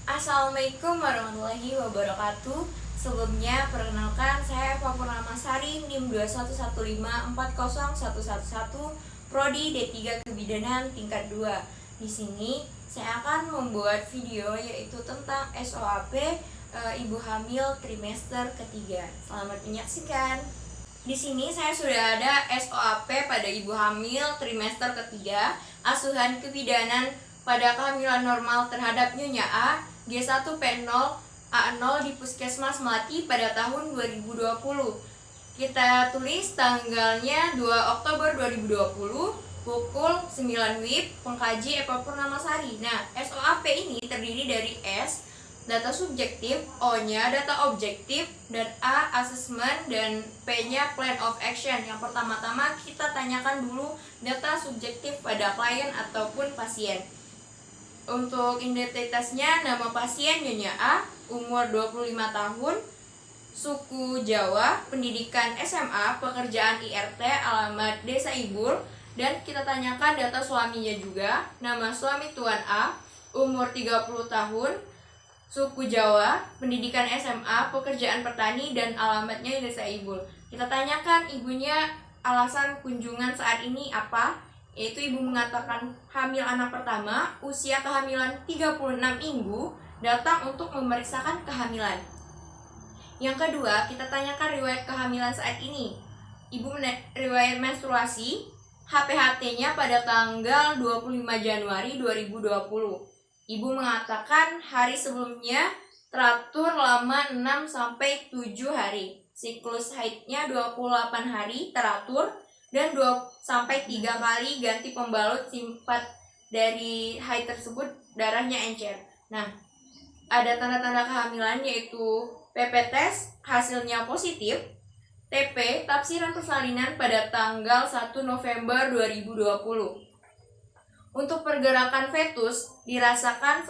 Assalamualaikum warahmatullahi wabarakatuh. Sebelumnya, perkenalkan saya Eva Purnamasari, NIM 211540111, Prodi D3 Kebidanan tingkat 2. Di sini saya akan membuat video yaitu tentang SOAP ibu hamil trimester ketiga. Selamat menyaksikan. Di sini saya sudah ada SOAP pada ibu hamil trimester ketiga, asuhan kebidanan pada kehamilan normal terhadap Nyonya A, G1P0 A0 di Puskesmas Melati pada tahun 2020. Kita tulis tanggalnya 2 Oktober 2020, pukul 9 WIB, pengkaji Eva Purnamasari. Nah, SOAP ini terdiri dari S, data subjektif, O-nya data objektif, dan A, assessment, dan P-nya plan of action. Yang pertama-tama kita tanyakan dulu data subjektif pada klien ataupun pasien. Untuk identitasnya, nama pasien Nyonya A, umur 25 tahun, suku Jawa, pendidikan SMA, pekerjaan IRT, alamat Desa Ibul, dan kita tanyakan data suaminya juga, nama suami Tuan A, umur 30 tahun, suku Jawa, pendidikan SMA, pekerjaan petani, dan alamatnya Desa Ibul. Kita tanyakan ibunya alasan kunjungan saat ini apa, yaitu ibu mengatakan hamil anak pertama, usia kehamilan 36 minggu, datang untuk memeriksakan kehamilan. Yang kedua, kita tanyakan riwayat kehamilan saat ini. Ibu riwayat menstruasi, HPHT-nya pada tanggal 25 Januari 2020. Ibu mengatakan hari sebelumnya teratur lama 6-7 hari. Siklus haidnya 28 hari teratur, dan 2-3 kali ganti pembalut sifat dari haid tersebut darahnya encer. Nah, ada tanda-tanda kehamilan yaitu PP test hasilnya positif, TP tafsiran persalinan pada tanggal 1 November 2020. Untuk pergerakan fetus dirasakan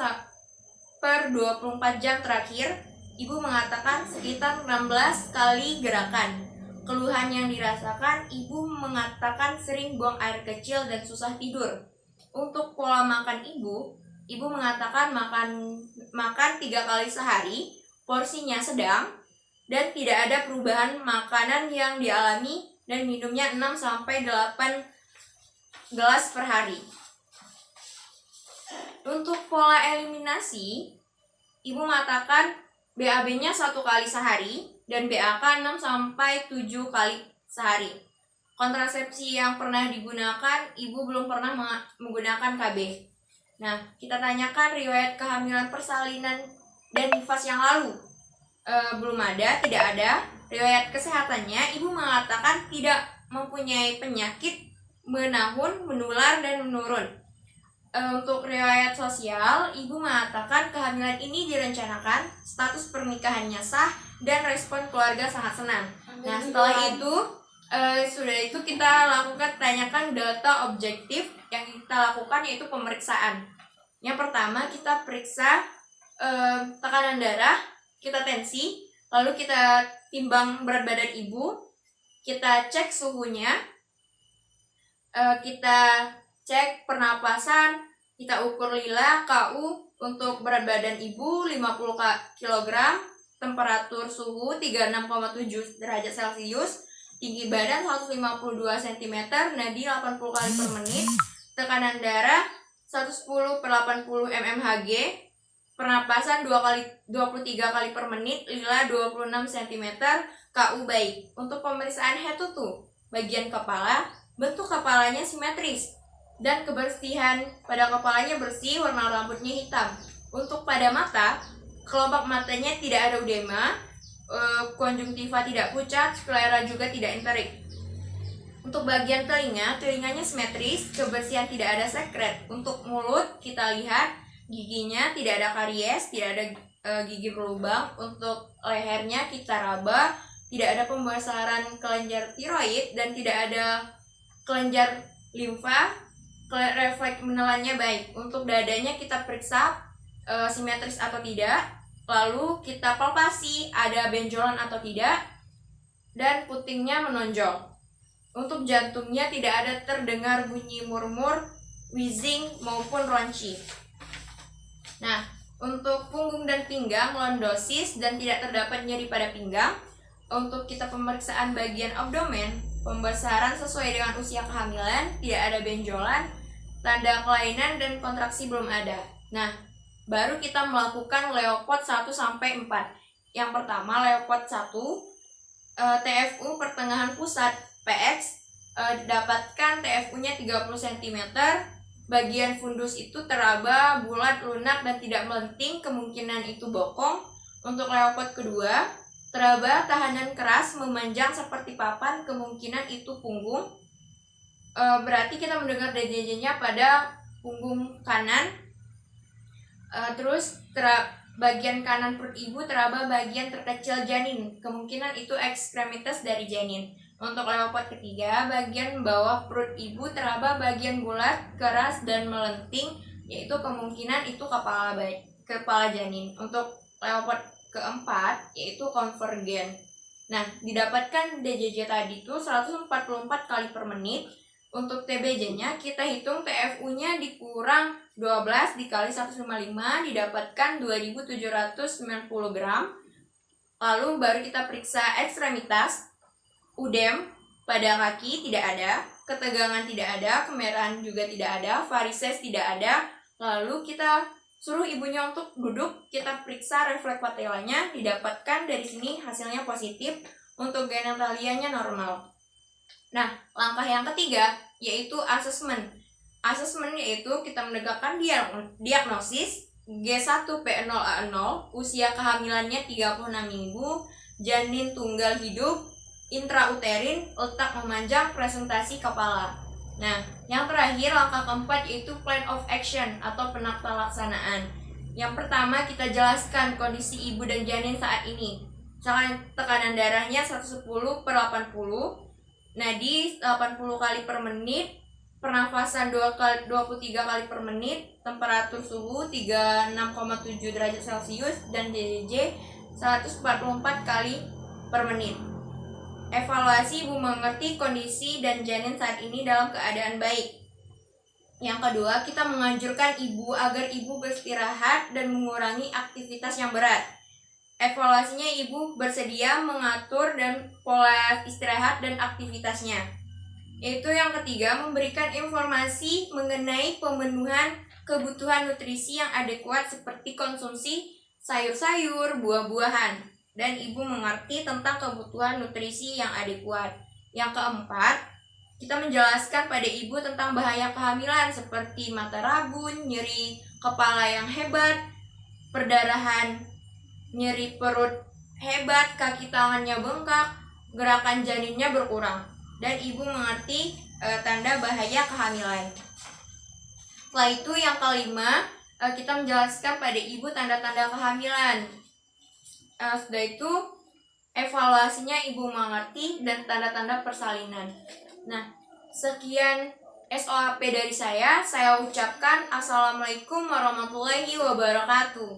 per 24 jam terakhir, ibu mengatakan sekitar 16 kali gerakan. Keluhan yang dirasakan, ibu mengatakan sering buang air kecil dan susah tidur. Untuk pola makan ibu mengatakan makan 3 kali sehari, porsinya sedang, dan tidak ada perubahan makanan yang dialami, dan minumnya 6-8 gelas per hari. Untuk pola eliminasi, ibu mengatakan BAB-nya 1 kali sehari, dan BAK 6-7 kali sehari. Kontrasepsi yang pernah digunakan, ibu belum pernah menggunakan KB. Nah, kita tanyakan riwayat kehamilan persalinan dan nifas yang lalu. Belum ada, tidak ada. Riwayat kesehatannya, ibu mengatakan tidak mempunyai penyakit menahun, menular, dan menurun. Untuk riwayat sosial, ibu mengatakan kehamilan ini direncanakan, status pernikahannya sah, dan respon keluarga sangat senang. Nah, setelah itu kita lakukan tanyakan data objektif yang kita lakukan yaitu pemeriksaan. Yang pertama kita periksa tekanan darah, kita tensi, lalu kita timbang berat badan ibu, kita cek suhunya, kita cek pernapasan, kita ukur lila, KU untuk berat badan ibu 50 kg, temperatur suhu 36,7 derajat Celcius, tinggi badan 152 cm, nadi 80 kali per menit, tekanan darah 110/80 mmHg, pernapasan 23 kali per menit, lila 26 cm, KU baik. Untuk pemeriksaan head to toe, bagian kepala, bentuk kepalanya simetris, dan kebersihan pada kepalanya bersih, warna rambutnya hitam. Untuk pada mata, kelopak matanya tidak ada udema, konjungtiva tidak pucat, sklera juga tidak enterik. Untuk bagian telinganya simetris, kebersihan tidak ada sekret. Untuk mulut, kita lihat giginya tidak ada karies, tidak ada gigi berlubang. Untuk lehernya kita raba, tidak ada pembesaran kelenjar tiroid, dan tidak ada kelenjar limfa. Refleks menelannya baik. Untuk dadanya kita periksa simetris atau tidak, lalu kita palpasi ada benjolan atau tidak, dan putingnya menonjol. Untuk jantungnya tidak ada terdengar bunyi murmur, wheezing maupun ronchi. Nah, untuk punggung punggung dan pinggang lordosis dan tidak terdapat nyeri pada pinggang. Untuk kita pemeriksaan bagian abdomen, pembesaran sesuai dengan usia kehamilan, tidak ada benjolan, tanda kelainan dan kontraksi belum ada. Nah, baru kita melakukan Leopard 1 sampai 4. Yang pertama Leopard 1, TFU pertengahan pusat PX, dapatkan TFU-nya 30 cm. Bagian fundus itu teraba, bulat, lunak, dan tidak melenting, kemungkinan itu bokong. Untuk Leopard kedua, teraba, tahanan keras, memanjang seperti papan, kemungkinan itu punggung. Berarti kita mendengar DJJ-nya pada punggung kanan. Terus bagian kanan perut ibu teraba bagian terkecil janin, kemungkinan itu ekstremitas dari janin. Untuk Leopard ketiga, bagian bawah perut ibu teraba bagian bulat, keras, dan melenting, yaitu kemungkinan itu kepala janin. Untuk Leopard keempat, yaitu konvergen. Nah, didapatkan DJJ tadi itu 144 kali per menit. Untuk TBJ-nya kita hitung TFU-nya dikurang 12 dikali 155, didapatkan 2790 gram. Lalu baru kita periksa ekstremitas. Udem pada kaki tidak ada, ketegangan tidak ada, kemerahan juga tidak ada, varises tidak ada. Lalu kita suruh ibunya untuk duduk, kita periksa refleks patelanya, didapatkan dari sini hasilnya positif. Untuk genitalianya normal. Nah, langkah yang ketiga yaitu asesmen. Asesmen yaitu kita menegakkan diagnosis G1P0A0, usia kehamilannya 36 minggu, janin tunggal hidup, intrauterin, letak memanjang, presentasi kepala. Nah, yang terakhir langkah keempat yaitu plan of action atau penata laksanaan. Yang pertama kita jelaskan kondisi ibu dan janin saat ini. Misalkan tekanan darahnya 110/80, nadi 80 kali per menit, pernafasan 23 kali per menit, temperatur suhu 36,7 derajat Celcius, dan DJJ 144 kali per menit. Evaluasi ibu mengerti kondisi dan janin saat ini dalam keadaan baik. Yang kedua, kita menganjurkan ibu agar ibu beristirahat dan mengurangi aktivitas yang berat. Evaluasinya ibu bersedia mengatur dan pola istirahat dan aktivitasnya. Yaitu yang ketiga, memberikan informasi mengenai pemenuhan kebutuhan nutrisi yang adekuat seperti konsumsi sayur-sayur, buah-buahan, dan ibu mengerti tentang kebutuhan nutrisi yang adekuat. Yang keempat, kita menjelaskan pada ibu tentang bahaya kehamilan seperti mata rabun, nyeri kepala yang hebat, perdarahan, nyeri perut hebat, kaki tangannya bengkak, gerakan janinnya berkurang, dan ibu mengerti tanda bahaya kehamilan. Setelah itu yang kelima, kita menjelaskan pada ibu tanda-tanda kehamilan. Sudah itu evaluasinya ibu mengerti dan tanda-tanda persalinan. Nah, sekian SOAP dari saya ucapkan Assalamualaikum warahmatullahi wabarakatuh.